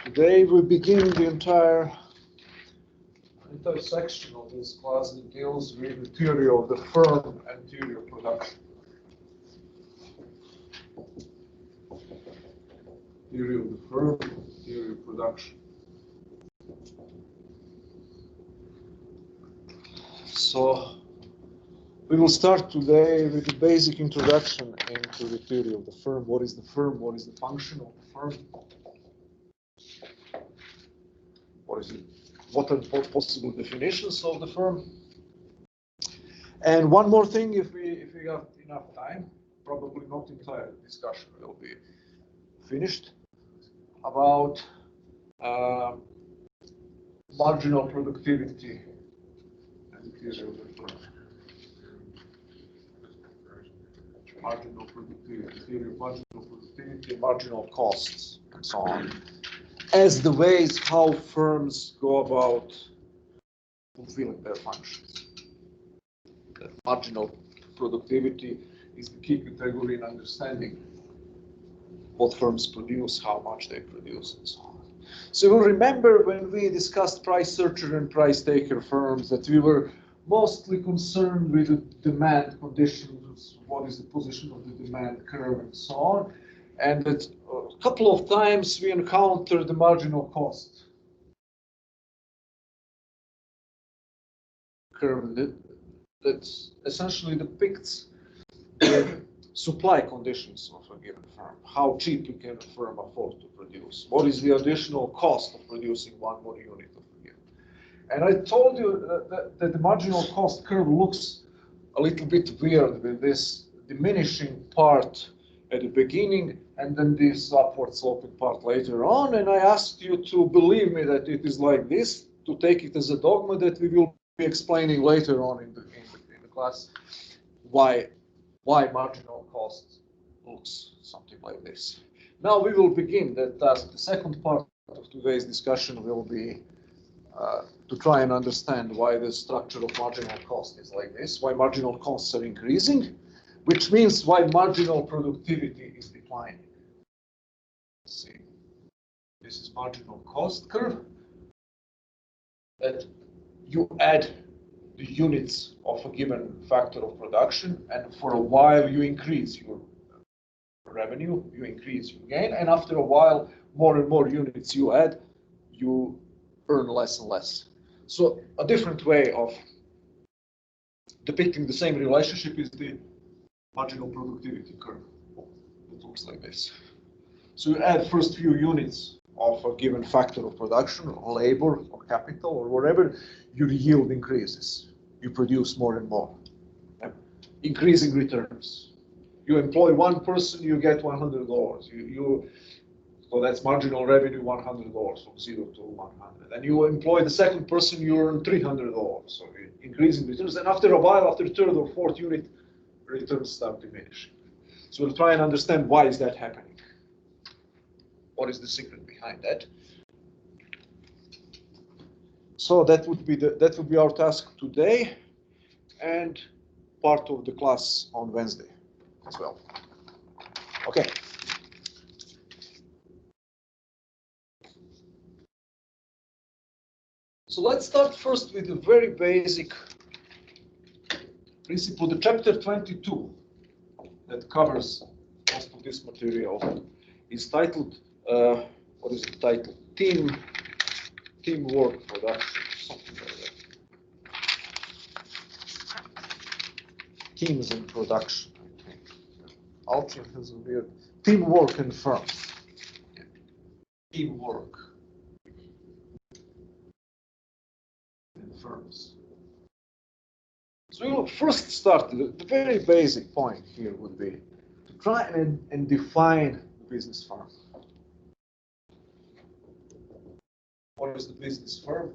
Today we begin the entire section of this class that deals with the theory of the firm and theory of production. Theory of the firm, theory of production. So we will start today with the basic introduction into the theory of the firm. What is the firm? What is the function of the firm? What are the possible definitions of the firm? And one more thing, if we have enough time, probably not entire discussion will be finished, about marginal productivity and the theory of the firm. Marginal productivity, theory of marginal productivity, marginal costs, and so on, as the ways how firms go about fulfilling their functions. That marginal productivity is the key category in understanding what firms produce, how much they produce, and so on. So you'll remember when we discussed price searcher and price taker firms that we were mostly concerned with the demand conditions, what is the position of the demand curve, and so on. And that a couple of times we encountered the marginal cost curve that essentially depicts the supply conditions of a given firm. How cheaply can a firm afford to produce? What is the additional cost of producing one more unit of a given? And I told you that the marginal cost curve looks a little bit weird with this diminishing part at the beginning and then this upward sloping part later on. And I asked you to believe me that it is like this, to take it as a dogma that we will be explaining later on in the class why marginal cost looks something like this. Now we will begin that task. The second part of today's discussion will be to try and understand why the structure of marginal cost is like this, why marginal costs are increasing, which means why marginal productivity is declining. Let's see. This is marginal cost curve. That you add the units of a given factor of production, and for a while you increase your revenue, you increase your gain, and after a while, more and more units you add, you earn less and less. So a different way of depicting the same relationship is the marginal productivity curve. It looks like this. So you add first few units of a given factor of production, or labor, or capital, or whatever, your yield increases. You produce more and more. Increasing returns. You employ one person, you get $100. So that's marginal revenue, $100, from 0 to 100. And you employ the second person, you earn $300. So increasing returns. And after a while, after the third or fourth unit, returns start diminishing. So we'll try and understand why is that happening. What is the secret behind that? So that would be our task today, and part of the class on Wednesday as well. Okay. So let's start first with the very basic principle. The chapter 22 that covers most of this material is titled, what is it titled? Teamwork production, something like that. Teams in production, I think. Altium has a weird teamwork in firms. Yeah. Teamwork in firms. So we'll first start, the very basic point here would be to try and define the business firm. What is the business firm,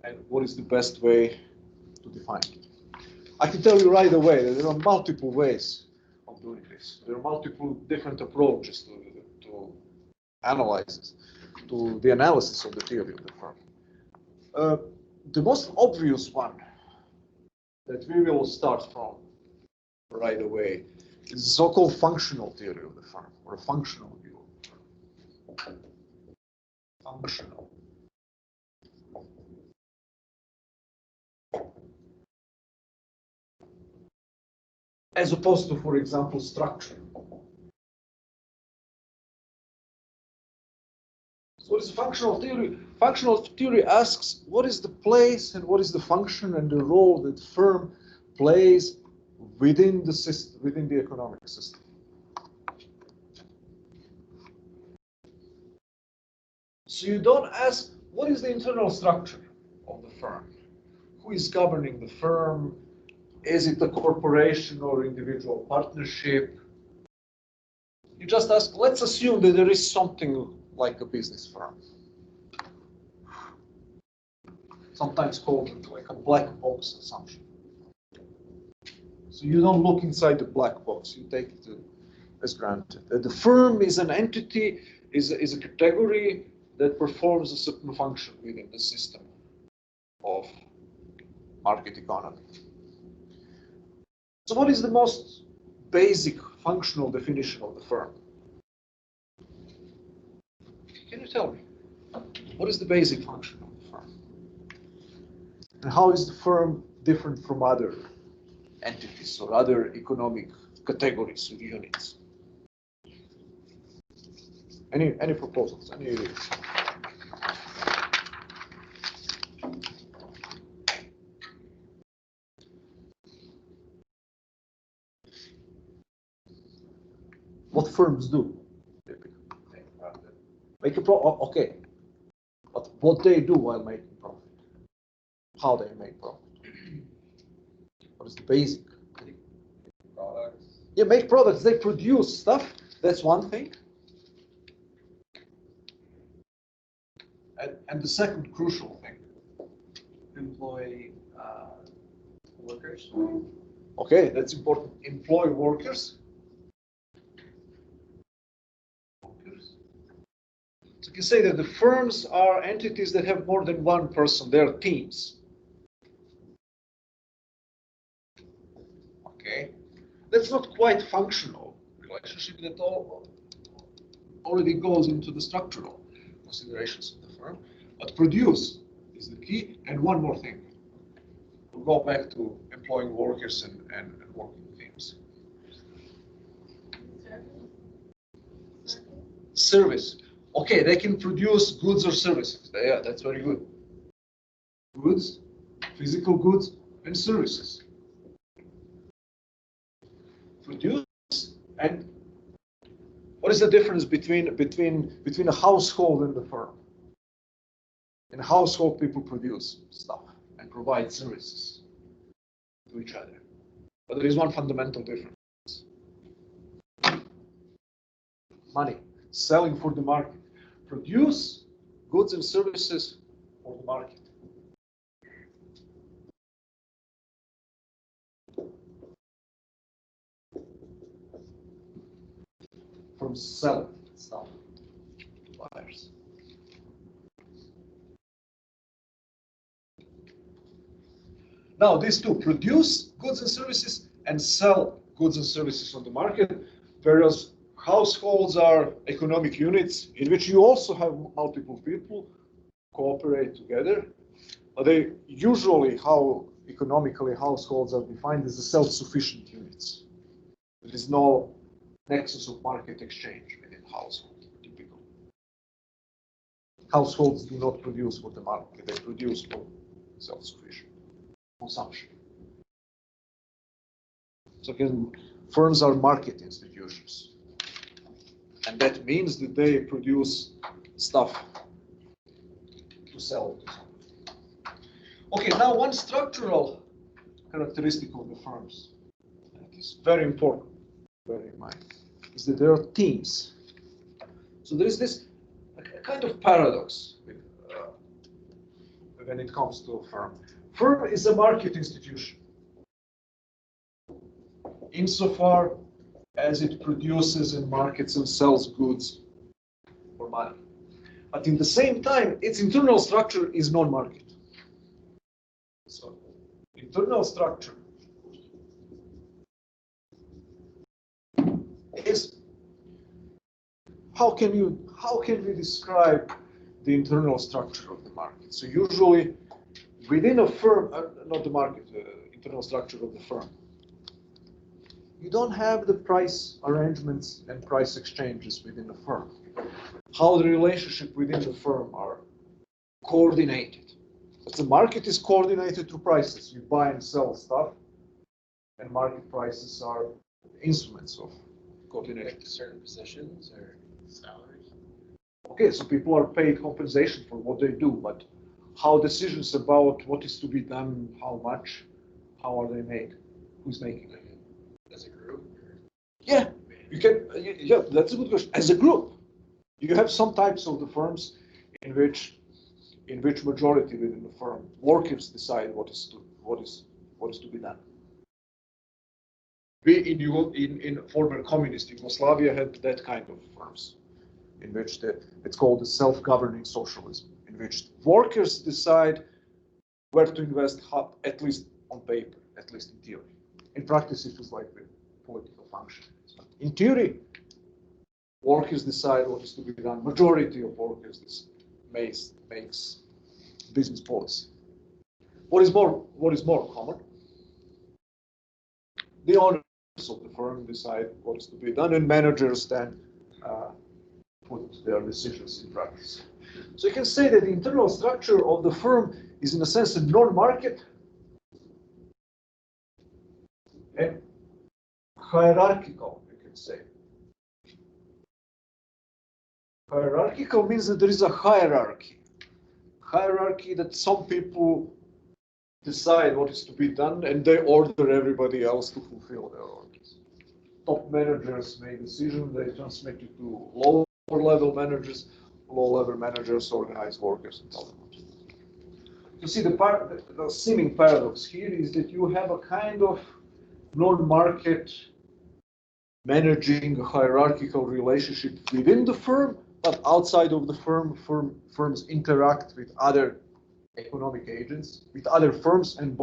and what is the best way to define it? I can tell you right away that there are multiple ways of doing this. There are multiple different approaches to analyze to the analysis of the theory of the firm. The most obvious one that we will start from right away is the so-called functional theory of the firm, or a functional view of the firm. functional. As opposed to, for example, structure. So what is functional theory? Functional theory asks what is the place and what is the function and the role that firm plays within the system, within the economic system. So you don't ask what is the internal structure of the firm? Who is governing the firm? Is it a corporation or individual partnership? You just ask, let's assume that there is something like a business firm. Sometimes called like a black box assumption. So you don't look inside the black box, you take it as granted. The firm is an entity, is a category that performs a certain function within the system of market economy. So what is the most basic functional definition of the firm? Can you tell me? What is the basic function of the firm? And how is the firm different from other entities or other economic categories or units? Any proposals? Any ideas? What firms do? Make a profit. Okay, but what they do while making profit? How they make profit? What is the basic? Products. Yeah, make products. They produce stuff. That's one thing. And the second crucial thing. Employ workers. Okay, that's important. Employ workers. So you can say that the firms are entities that have more than one person. They're teams. Okay, that's not quite functional relationship that already goes into the structural considerations of the firm. But produce is the key. And one more thing. We'll go back to employing workers and working teams. Service. Okay, they can produce goods or services. Yeah, that's very good. Goods, physical goods, and services. Produce, and what is the difference between a household and the firm? In a household, people produce stuff and provide services to each other. But there is one fundamental difference. Money, selling for the market. Produce goods and services for the market. From selling stuff to buyers. Now, these two, produce goods and services and sell goods and services on the market, whereas households are economic units in which you also have multiple people cooperate together. But they usually, how economically households are defined as the self-sufficient units. There is no nexus of market exchange within household, typical. Households do not produce for the market, they produce for self-sufficient consumption. So again, firms are market institutions. And that means that they produce stuff to sell. Okay, now one structural characteristic of the firms that is very important to bear in mind is that there are teams. So there is this kind of paradox when it comes to a firm. Firm is a market institution insofar as it produces and markets and sells goods for money. But in the same time, its internal structure is non-market. So, internal structure is how can we describe the internal structure of the market. So usually within a firm, not the market, internal structure of the firm, you don't have the price arrangements and price exchanges within the firm. How the relationship within the firm are coordinated. But the market is coordinated through prices. You buy and sell stuff, and market prices are instruments of coordination. Like certain positions or salaries? Okay, so people are paid compensation for what they do, but how decisions about what is to be done, how much, how are they made? Who's making it? As a group? Yeah, you can. Yeah, that's a good question. As a group, you have some types of the firms in which majority within the firm workers decide what is to be done. We in former communist Yugoslavia had that kind of firms, in which it's called the self-governing socialism, in which workers decide where to invest, at least on paper, at least in theory. In practice, it was like the political function. In theory, workers decide what is to be done. Majority of workers makes business policy. What is more common? The owners of the firm decide what is to be done, and managers then put their decisions in practice. So you can say that the internal structure of the firm is, in a sense, a non-market and hierarchical, you can say. Hierarchical means that there is a hierarchy. Hierarchy that some people decide what is to be done and they order everybody else to fulfill their orders. Top managers make decisions, they transmit it to lower level managers, low level managers organize workers and tell them what to do. You see, the seeming paradox here is that you have a kind of non-market managing a hierarchical relationship within the firm, but outside of the firms interact with other economic agents, with other firms and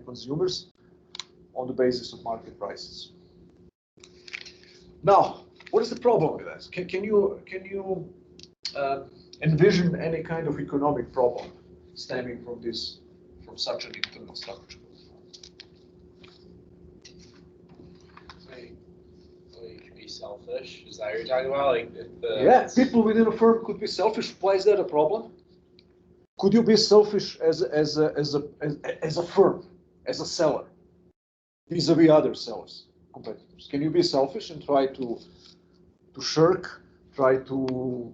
consumers on the basis of market prices. Now, what is the problem with this? Can you envision any kind of economic problem stemming from such an internal structure? Selfish? Is that what you're talking about? Like yeah, people within a firm could be selfish. Why is that a problem? Could you be selfish as a firm, as a seller, vis-a-vis other sellers, competitors? Can you be selfish and try to shirk, try to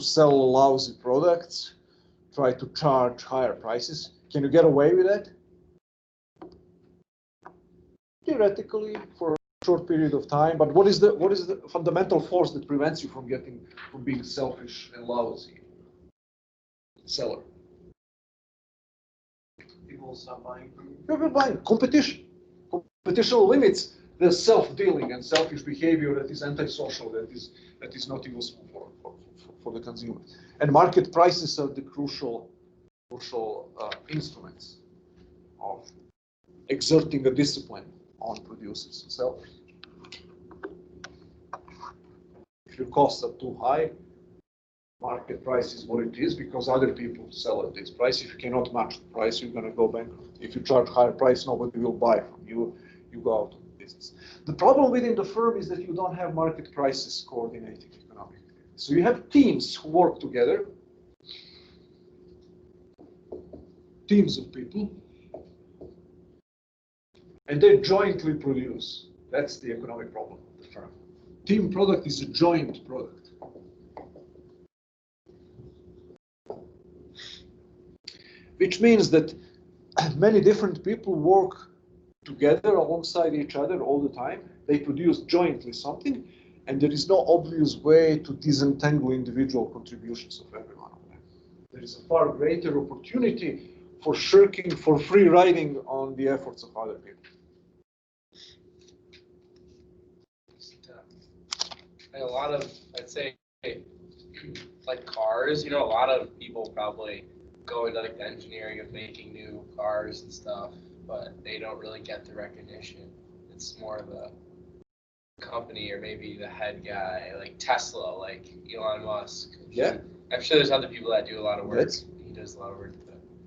sell lousy products, try to charge higher prices? Can you get away with that? Theoretically, for short period of time, but what is the fundamental force that prevents you from being selfish and lousy? Seller. People stop buying from you. People buying. Competition. Competition limits the self-dealing and selfish behavior that is antisocial, that is not useful for the consumer. And market prices are the crucial instruments of exerting a discipline on producers and sellers. If your costs are too high, market price is what it is because other people sell at this price. If you cannot match the price, you're going to go bankrupt. If you charge higher price, nobody will buy from you. You go out of business. The problem within the firm is that you don't have market prices coordinating economic activity. So you have teams who work together, teams of people, and they jointly produce. That's the economic problem of the firm. Team product is a joint product. Which means that many different people work together alongside each other all the time. They produce jointly something, and there is no obvious way to disentangle individual contributions of every one of them. There is a far greater opportunity for shirking, for free riding on the efforts of other people. And a lot of, I'd say, like cars, a lot of people probably go into like the engineering of making new cars and stuff, but they don't really get the recognition. It's more of a company or maybe the head guy, like Tesla, like Elon Musk. Yeah. I'm sure there's other people that do a lot of work. That's- He does a lot of work.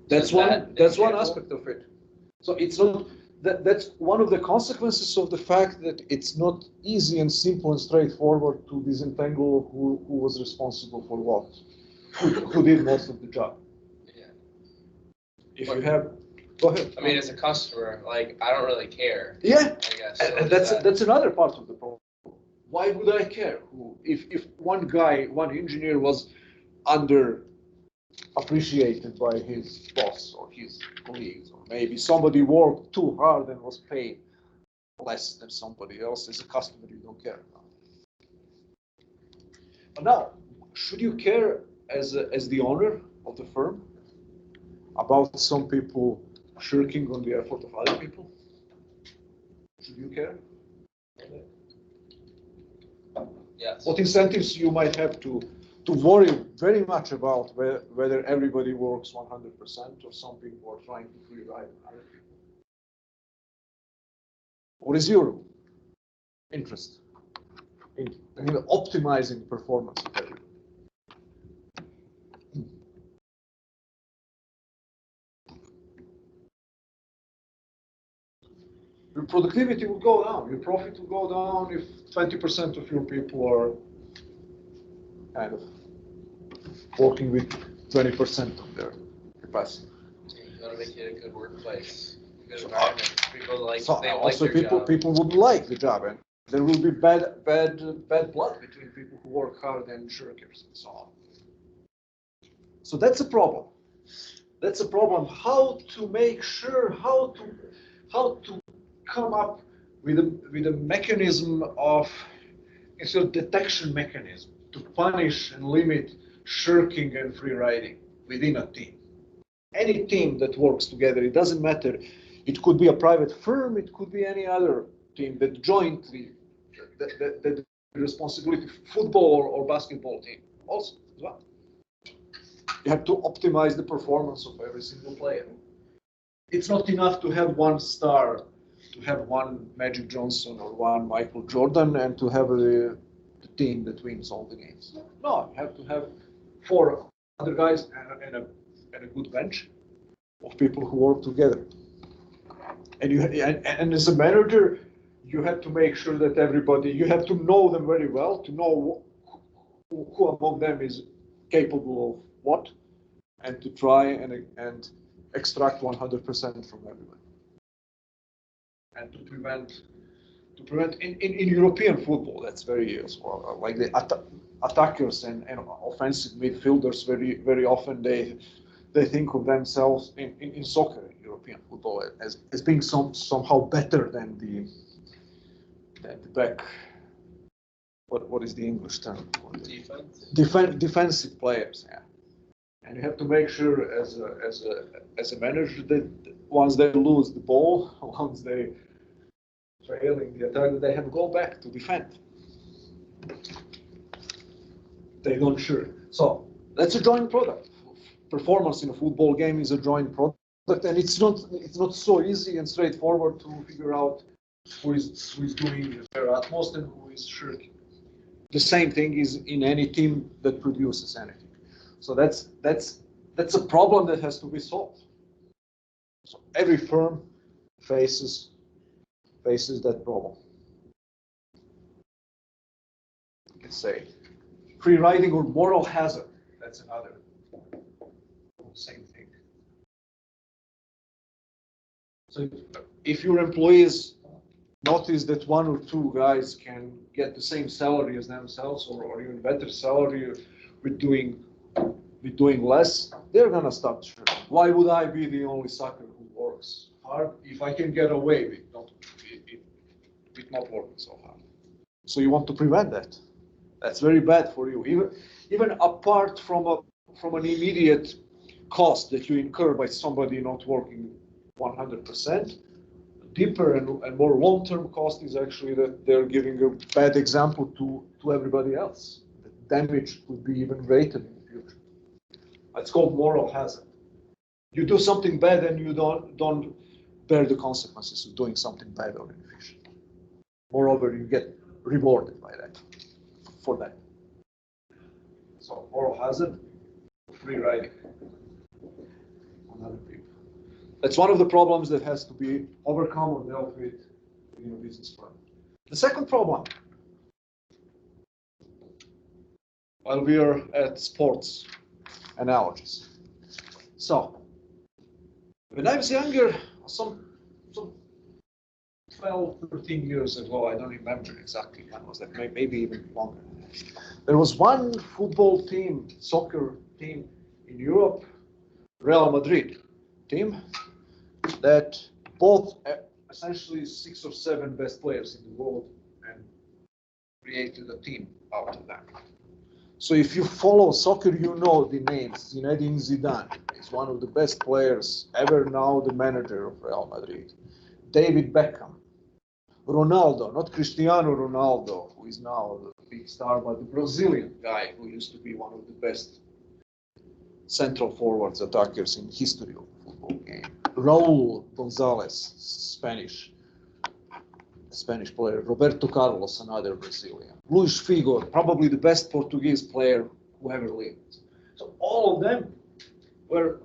That's Is that that's one example? aspect of it. So it's not that's one of the consequences of the fact that it's not easy and simple and straightforward to disentangle who was responsible for what, who did most of the job. Yeah. If you have, go ahead. I mean, as a customer, like, I don't really care. Yeah, I guess. and that's another part of the problem. Why would I care? If one guy, one engineer was under appreciated by his boss or his colleagues, or maybe somebody worked too hard and was paid less than somebody else, as a customer, you don't care about. But now, should you care as the owner of the firm about some people shirking on the effort of other people? Should you care? Yes. What incentives you might have to worry very much about whether everybody works 100% or some people are trying to free ride other people? What is your interest in optimizing performance of everybody? Your productivity will go down, your profit will go down if 20% of your people are kind of working with 20% of their capacity. You want to make it a good workplace, a good environment. People like So they also like their job. people would like the job, and there will be bad blood between people who work hard and shirkers and so on. So that's a problem. That's a problem. How to make sure, how to come up with a mechanism of, it's a detection mechanism to punish and limit shirking and free riding within a team. Any team that works together, it doesn't matter. It could be a private firm, it could be any other team that jointly, the responsibility, football or basketball team also as well. You have to optimize the performance of every single player. It's not enough to have one star, to have one Magic Johnson or one Michael Jordan, and to have the team that wins all the games. No, you have to have 4 other guys and a good bench of people who work together. And as a manager, you have to make sure that everybody, you have to know them very well, to know who among them is capable of what, and to try and extract 100% from everybody. And to prevent in European football, that's very useful. Like the attackers and offensive midfielders, very often they think of themselves in soccer, in European football, as being somehow better than the back. What is the English term? Defense. Defensive players, yeah. And you have to make sure as a manager that once they lose the ball, once they fail in the attack, they have to go back to defend. They don't sure. So that's a joint product. Performance in a football game is a joint product, and it's not so easy and straightforward to figure out who is doing their utmost and who is shirking. The same thing is in any team that produces anything. So that's a problem that has to be solved. So every firm faces that problem. You can say free riding or moral hazard. That's another same thing. So if your employees notice that 1 or 2 guys can get the same salary as themselves, or even better salary with doing less, they're gonna stop shirking. Why would I be the only sucker who works hard if I can get away with not working so hard? So you want to prevent that. That's very bad for you. Even apart from an immediate cost that you incur by somebody not working 100%, deeper and more long-term cost is actually that they're giving a bad example to everybody else. The damage could be even greater in the future. It's called moral hazard. You do something bad and you don't bear the consequences of doing something bad or inefficient. Moreover, you get rewarded by that, for that. So moral hazard free riding on other people. That's one of the problems that has to be overcome or dealt with in a business firm. The second problem, while we are at sports analogies. So, when I was younger, some 12, 13 years ago, I don't remember exactly when was that, maybe even longer. There was one football team, soccer team in Europe, Real Madrid team, that both essentially 6 or 7 best players in the world and created a team out of that. So if you follow soccer, you know the names. Zinedine Zidane is one of the best players ever, now the manager of Real Madrid. David Beckham, Ronaldo, not Cristiano Ronaldo, who is now the big star, but the Brazilian guy who used to be one of the best central forwards attackers in history of the football game. Raul Gonzalez, Spanish player. Roberto Carlos, another Brazilian. Luis Figo, probably the best Portuguese player who ever lived. So all of them were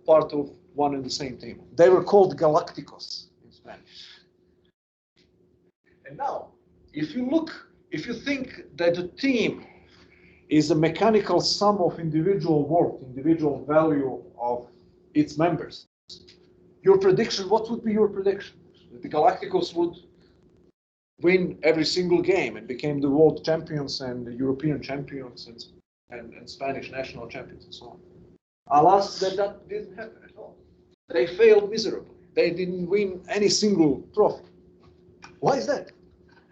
part of one and the same team. They were called Galacticos in Spanish. And now, if you think that a team is a mechanical sum of individual worth, individual value of its members, your prediction, what would be your prediction? That the Galacticos would win every single game and became the world champions and the European champions and Spanish national champions and so on. Alas, that didn't happen at all. They failed miserably. They didn't win any single trophy. Why is that?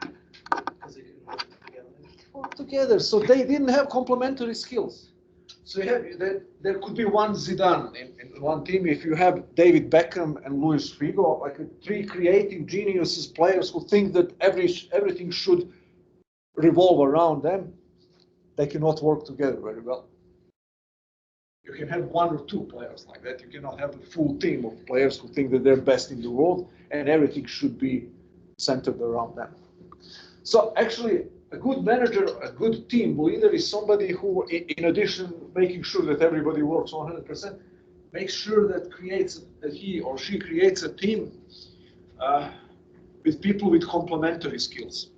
Because they didn't work together. Work together. So they didn't have complementary skills. So there could be one Zidane in one team. If you have David Beckham and Luis Figo, like 3 creative geniuses, players who think that everything should revolve around them, they cannot work together very well. You can have 1 or 2 players like that. You cannot have a full team of players who think that they're best in the world and everything should be centered around them. So actually, a good manager, a good team leader is somebody who, in addition, making sure that everybody works 100%, makes sure that he or she creates a team with people with complementary skills.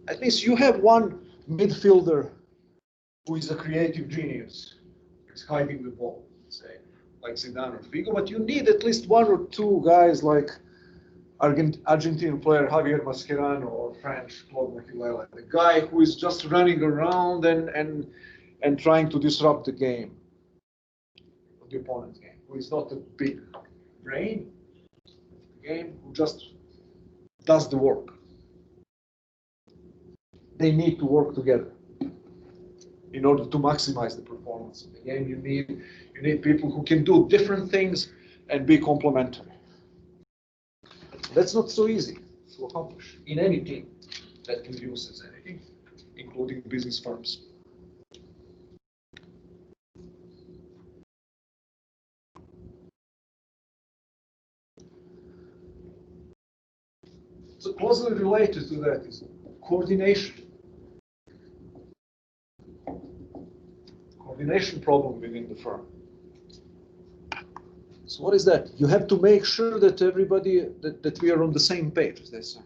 At least you have one midfielder who is a creative genius. He's hiding the ball, say, like Zidane or Figo, but you need at least 1 or 2 guys like Argentine player Javier Mascherano or French Claude Makélélé, the guy who is just running around and trying to disrupt the game, the opponent's game, who is not a big brain of the game, who just does the work. They need to work together in order to maximize the performance of the game. You need people who can do different things and be complementary. That's not so easy to accomplish in any team that produces anything, including business firms. So closely related to that is coordination. Coordination problem within the firm. So what is that? You have to make sure that everybody, that we are on the same page, as they say.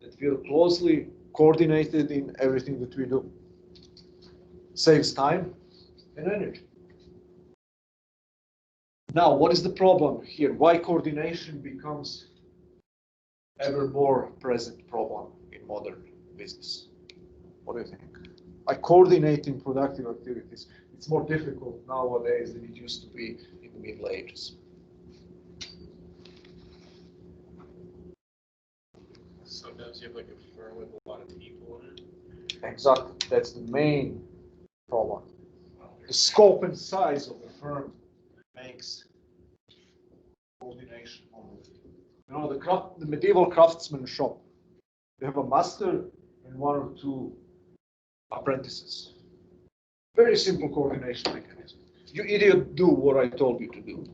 That we are closely coordinated in everything that we do. Saves time and energy. Now, what is the problem here? Why coordination becomes ever more present problem in modern business? What do you think? By coordinating productive activities, it's more difficult nowadays than it used to be in the Middle Ages. Sometimes you have like a firm with a lot of people in it. Exactly, that's the main problem. The scope and size of the firm makes coordination. You know, the medieval craftsman shop, they have a master and 1 or 2 apprentices. Very simple coordination mechanism. You idiot, do what I told you to do.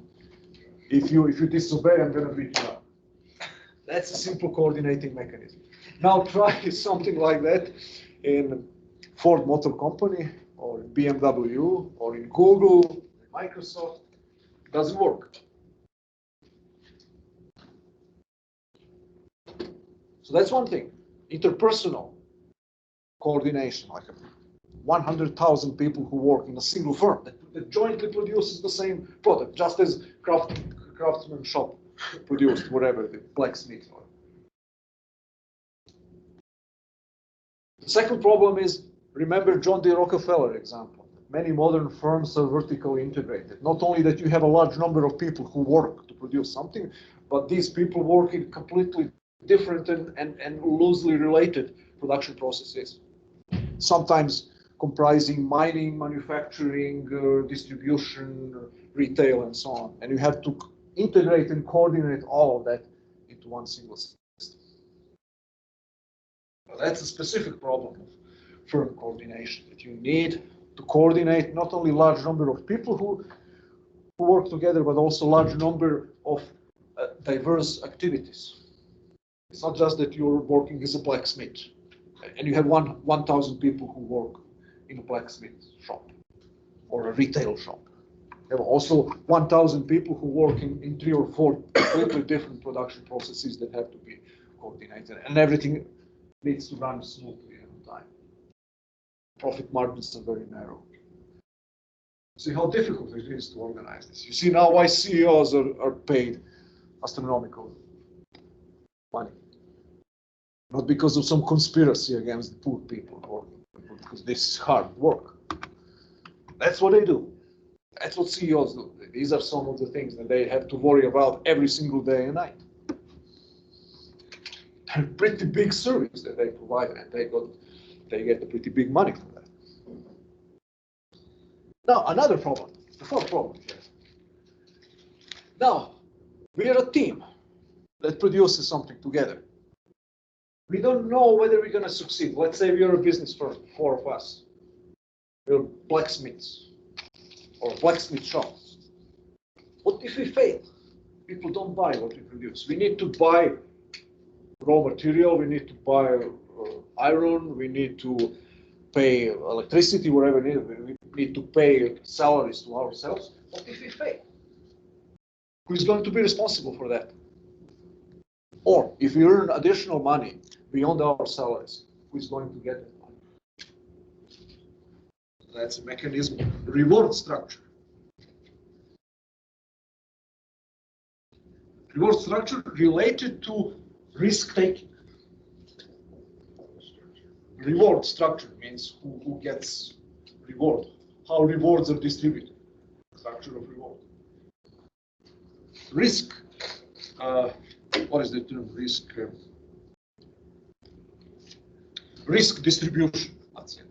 If you disobey, I'm going to beat you up. That's a simple coordinating mechanism. Now try something like that in Ford Motor Company, or in BMW, or in Google, Microsoft. Doesn't work. So that's one thing. Interpersonal coordination, like 100,000 people who work in a single firm that jointly produces the same product, just as craftsman shop produced whatever, the blacksmith. The second problem is, remember John D. Rockefeller example. Many modern firms are vertically integrated. Not only that you have a large number of people who work to produce something, but these people work in completely different and loosely related production processes. Sometimes comprising mining, manufacturing, distribution, retail, and so on. And you have to integrate and coordinate all of that into one single system. Well, that's a specific problem of firm coordination, that you need to coordinate not only large number of people who work together, but also large number of diverse activities. It's not just that you're working as a blacksmith and you have 1,000 people who work in a blacksmith shop or a retail shop. You have also 1,000 people who work in 3 or 4 completely different production processes that have to be coordinated, and everything needs to run smoothly on time. Profit margins are very narrow. See how difficult it is to organize this. You see now why CEOs are paid astronomical money. Not because of some conspiracy against the poor people, or because this is hard work. That's what they do. That's what CEOs do. These are some of the things that they have to worry about every single day and night. They're pretty big service that they provide, and they get a pretty big money for that. Now, another problem, the fourth problem here. Now, we are a team that produces something together. We don't know whether we're going to succeed. Let's say we are a business firm, 4 of us. We're blacksmiths or blacksmith shops. What if we fail? People don't buy what we produce. We need to buy raw material, we need to buy iron, we need to pay electricity, whatever we need to pay salaries to ourselves. What if we fail? Who is going to be responsible for that? Or if we earn additional money beyond our salaries, who is going to get that money? That's a mechanism, reward structure. Reward structure related to risk-taking. Reward structure means who gets reward, how rewards are distributed, structure of reward. Risk, what is the term? Risk, risk distribution, that's it.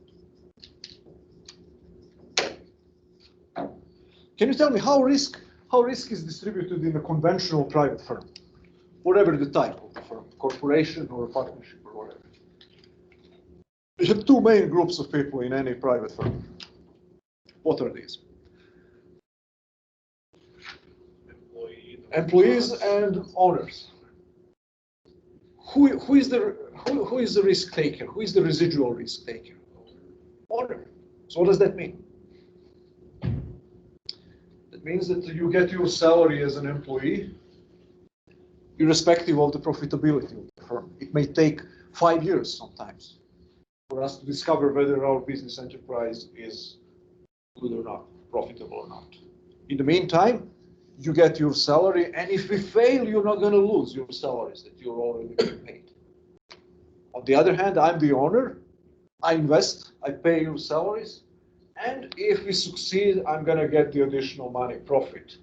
Can you tell me how risk is distributed in a conventional private firm? Whatever the type of the firm, corporation or a partnership or whatever. You have 2 main groups of people in any private firm. What are these? Employees and owners. Who is the risk taker? Who is the residual risk taker? Owner. So what does that mean? That means that you get your salary as an employee, irrespective of the profitability of the firm. It may take 5 years sometimes for us to discover whether our business enterprise is good or not, profitable or not. In the meantime, you get your salary, and if we fail, you're not going to lose your salaries that you're already being paid. On the other hand, I'm the owner. I invest, I pay your salaries, and if we succeed, I'm going to get the additional money, profit.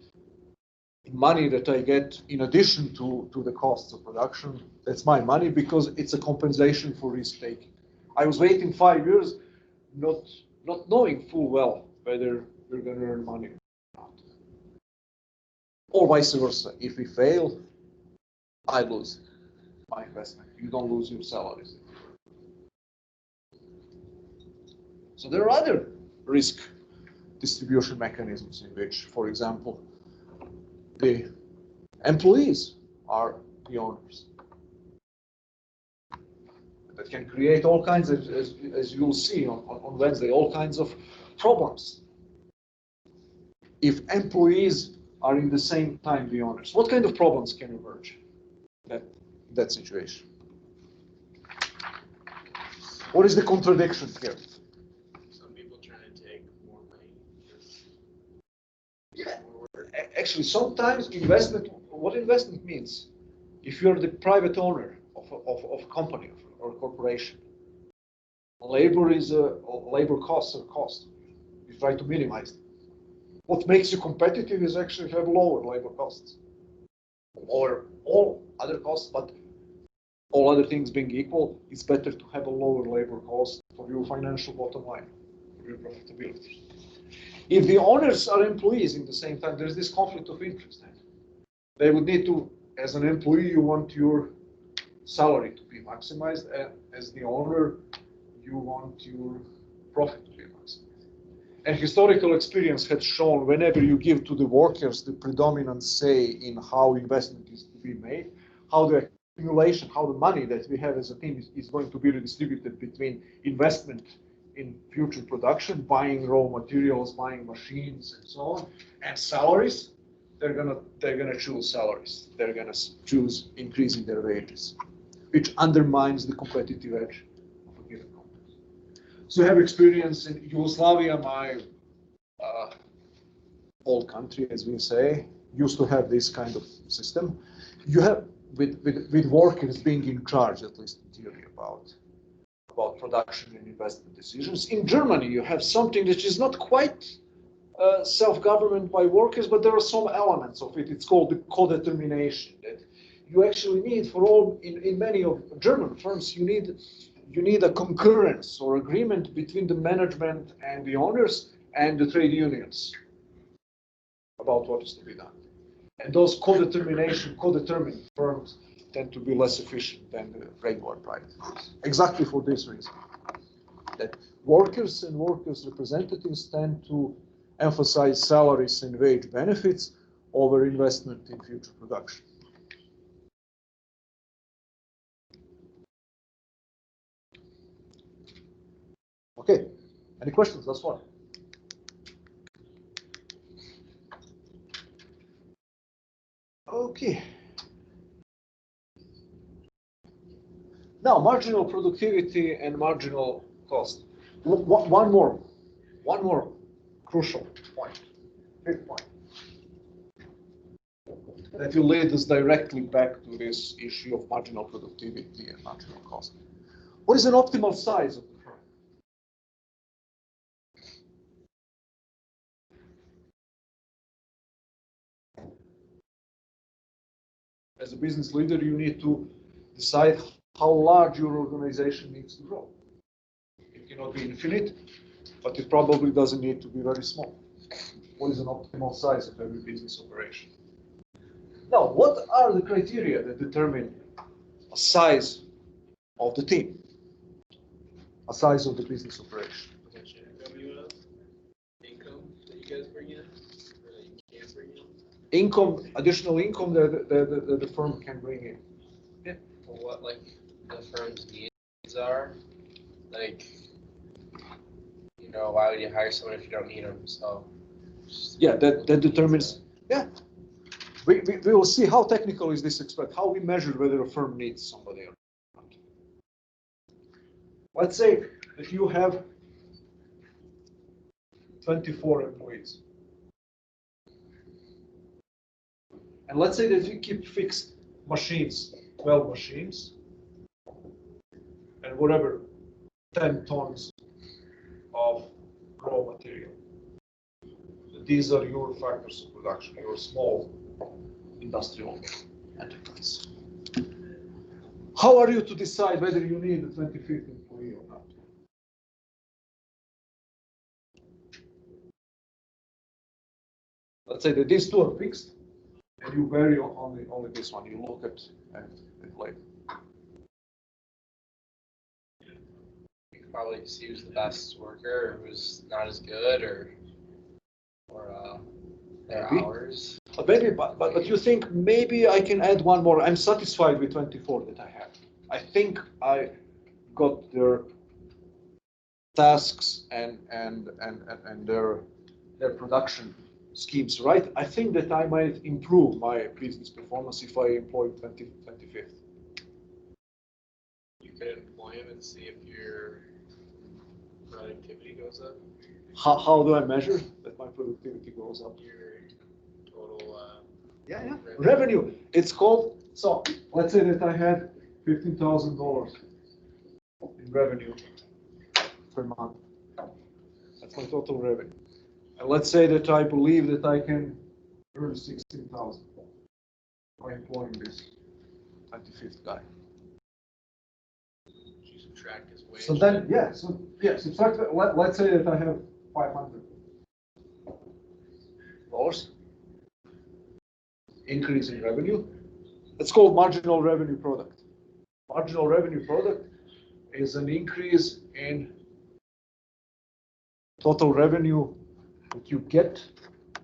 Money that I get in addition to the costs of production, that's my money because it's a compensation for risk taking. I was waiting 5 years, not knowing full well whether we're going to earn money or not. Or vice versa. If we fail, I lose my investment. You don't lose your salaries. So there are other risk distribution mechanisms in which, for example, the employees are the owners. that can create all kinds of, as you'll see on Wednesday, all kinds of problems. If employees are in the same time the owners, what kind of problems can emerge in that situation? What is the contradiction here? Some people trying to take more money. Yeah, actually, sometimes investment, what investment means, if you're the private owner of a company or a corporation, labor costs are cost. You try to minimize them. What makes you competitive is actually have lower labor costs, or all other costs, but all other things being equal, it's better to have a lower labor cost for your financial bottom line, for your profitability. If the owners are employees in the same time, there's this conflict of interest. They would need to, as an employee, you want your salary to be maximized. As the owner, you want your profit to be maximized. And historical experience has shown whenever you give to the workers the predominant say in how investment is to be made, how the accumulation, how the money that we have as a team is going to be redistributed between investment in future production, buying raw materials, buying machines, and so on, and salaries, they're gonna choose salaries. They're gonna choose increasing their wages, which undermines the competitive edge of a given company. So you have experience in Yugoslavia, my old country, as we say, used to have this kind of system. You have with workers being in charge, at least in theory, about production and investment decisions. In Germany, you have something that is not quite self-government by workers, but there are some elements of it. It's called the co-determination that you actually need for all, in many of German firms, you need a concurrence or agreement between the management and the owners and the trade unions about what is to be done. And those co-determined firms tend to be less efficient than the regular private firms. Exactly for this reason, that workers and workers' representatives tend to emphasize salaries and wage benefits over investment in future production. Okay, any questions thus far? Okay. Now, marginal productivity and marginal cost. One more crucial point, big point, that will lead us directly back to this issue of marginal productivity and marginal cost. What is an optimal size of the firm? As a business leader, you need to decide how large your organization needs to grow. It cannot be infinite, but it probably doesn't need to be very small. What is an optimal size of every business operation? Now, what are the criteria that determine a size of the team, a size of the business operation? Income that you guys bring in, or that you can't bring in? Income, additional income that the firm can bring in. Yeah. What like the firm's needs are, like, you know, why would you hire someone if you don't need them? So Yeah, that determines. Yeah, we will see how technical is this experiment, how we measure whether a firm needs somebody or not. Let's say that you have 24 employees. And let's say that you keep fixed machines, 12 machines, and whatever, 10 tons of raw material. These are your factors of production, your small industrial enterprise. How are you to decide whether you need a 25th employee or not? Let's say that these two are fixed, and you vary only this one. You look at later. you could probably see who's the best worker or who's not as good, or their Maybe. hours. Maybe, but you think maybe I can add one more. I'm satisfied with 24 that I have. I think got their tasks and their production schemes right, I think that I might improve my business performance if I employ 25th. You could employ him and see if your productivity goes up. How do I measure that my productivity goes up? Your total Yeah. Revenue. It's called, so let's say that I had $15,000 in revenue per month. That's my total revenue. And let's say that I believe that I can earn 16,000 by employing this 25th guy. you subtract his wage. So then, subtract, let's say that I have $500 increase in revenue. That's called marginal revenue product. Marginal revenue product is an increase in total revenue that you get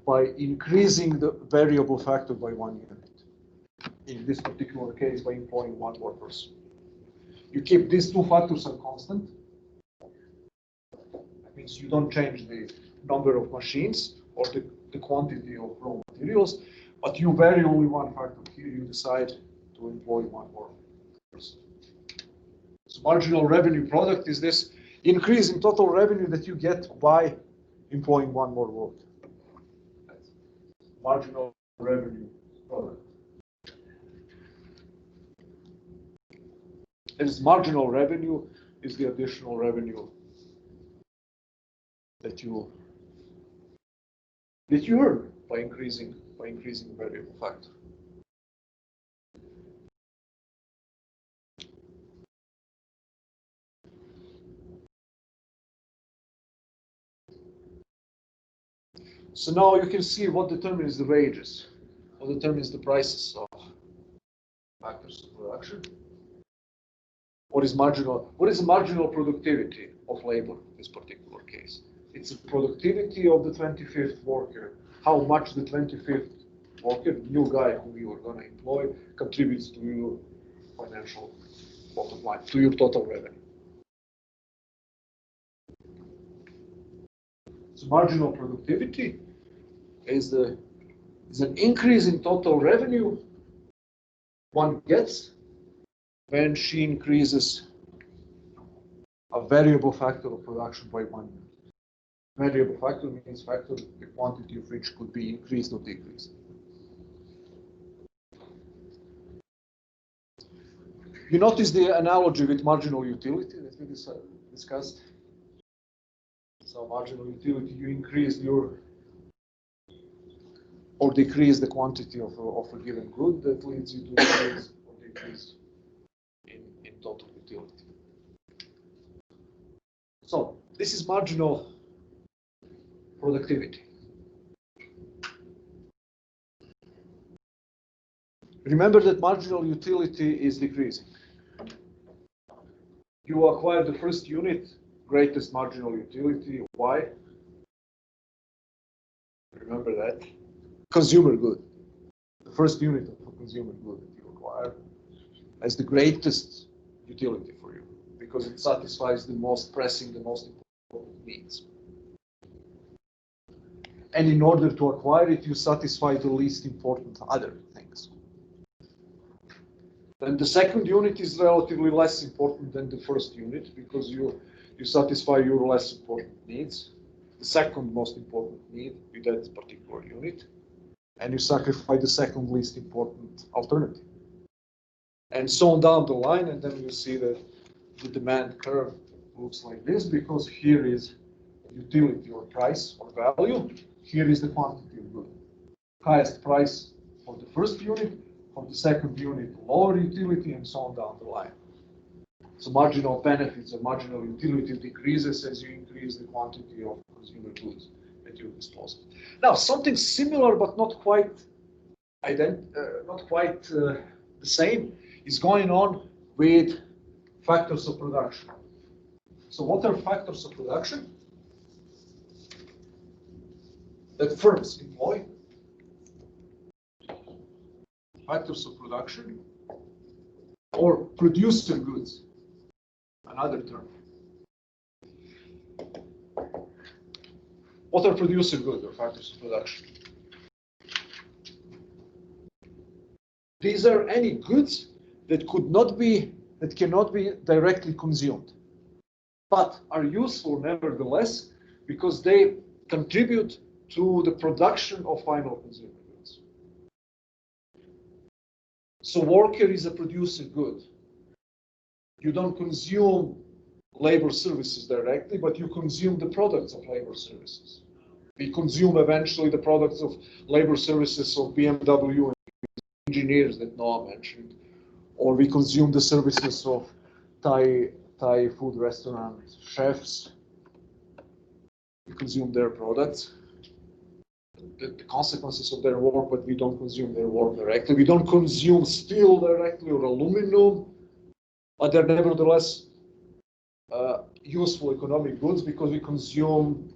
by increasing the variable factor by 1 unit. In this particular case, by employing one more person. You keep these two factors are constant. That means you don't change the number of machines or the quantity of raw materials, but you vary only one factor. Here you decide to employ one more person. So marginal revenue product is this increase in total revenue that you get by employing one more worker. That's marginal revenue product. And marginal revenue is the additional revenue that you earn by increasing variable factor. So now you can see what determines the wages, what determines the prices of factors of production. What is the marginal productivity of labor in this particular case? It's the productivity of the 25th worker, how much the 25th worker, new guy who you are going to employ, contributes to your financial bottom line, to your total revenue. So marginal productivity is an increase in total revenue one gets when she increases a variable factor of production by 1 unit. Variable factor means factor the quantity of which could be increased or decreased. You notice the analogy with marginal utility that we discussed. So marginal utility, you increase your or decrease the quantity of a given good that leads you to increase or decrease in total utility. So this is marginal productivity. Remember that marginal utility is decreasing. You acquire the first unit, greatest marginal utility. Why? Remember that. Consumer good. The first unit of a consumer good that you acquire has the greatest utility for you because it satisfies the most pressing, the most important needs. And in order to acquire it, you satisfy the least important other things. Then the second unit is relatively less important than the first unit because you satisfy your less important needs. The second most important need with that particular unit, and you sacrifice the second least important alternative. And so on down the line, and then you see that the demand curve looks like this because here is utility or price or value. Here is the quantity of good. Highest price for the first unit, for the second unit, lower utility, and so on down the line. So marginal benefits or marginal utility decreases as you increase the quantity of consumer goods at your disposal. Now, something similar but not quite the same is going on with factors of production. So what are factors of production that firms employ? Factors of production or producer goods. another term. What are producer goods or factors of production? These are any goods that cannot be directly consumed, but are useful nevertheless because they contribute to the production of final consumer goods. So worker is a producer good. You don't consume labor services directly, but you consume the products of labor services. We consume eventually the products of labor services of BMW and engineers that Noah mentioned, or we consume the services of Thai food restaurant chefs. We consume their products, the consequences of their work, but we don't consume their work directly. We don't consume steel directly or aluminum, but they're nevertheless useful economic goods because we consume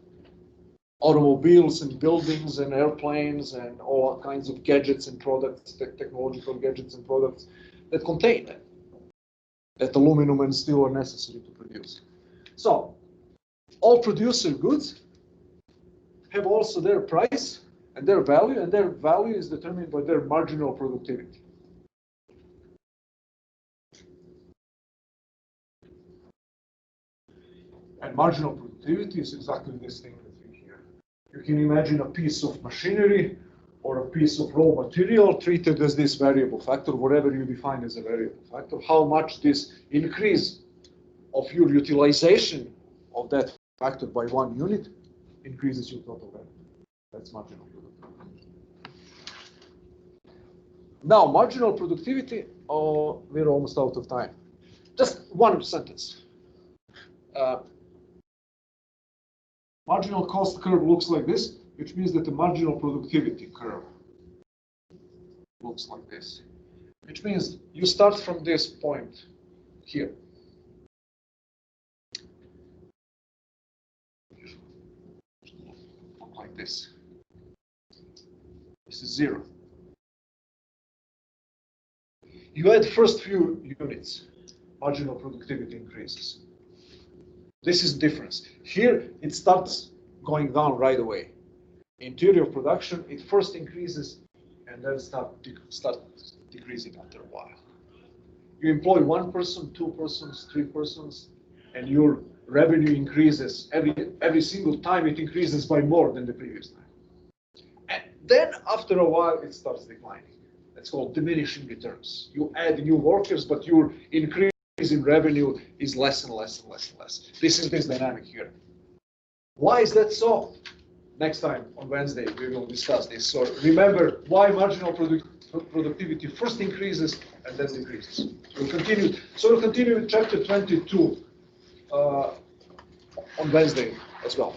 automobiles and buildings and airplanes and all kinds of gadgets and products, technological gadgets and products that contain them, that aluminum and steel are necessary to produce. So all producer goods have also their price and their value is determined by their marginal productivity. And marginal productivity is exactly this thing that we hear. You can imagine a piece of machinery or a piece of raw material treated as this variable factor, whatever you define as a variable factor, how much this increase of your utilization of that factor by 1 unit increases your total value. That's marginal productivity. Now, marginal productivity, we're almost out of time. Just one sentence. Marginal cost curve looks like this, which means that the marginal productivity curve looks like this, which means you start from this point here. Like this. This is 0. You add first few units, marginal productivity increases. This is the difference. Here, it starts going down right away. In theory of production, it first increases and then start decreasing after a while. You employ 1 person, 2 persons, 3 persons, and your revenue increases. Every single time it increases by more than the previous time. And then after a while, it starts declining. That's called diminishing returns. You add new workers, but your increase in revenue is less and less and less and less. This is this dynamic here. Why is that so? Next time on Wednesday, we will discuss this. So remember why marginal productivity first increases and then decreases. We'll continue with chapter 22 on Wednesday as well.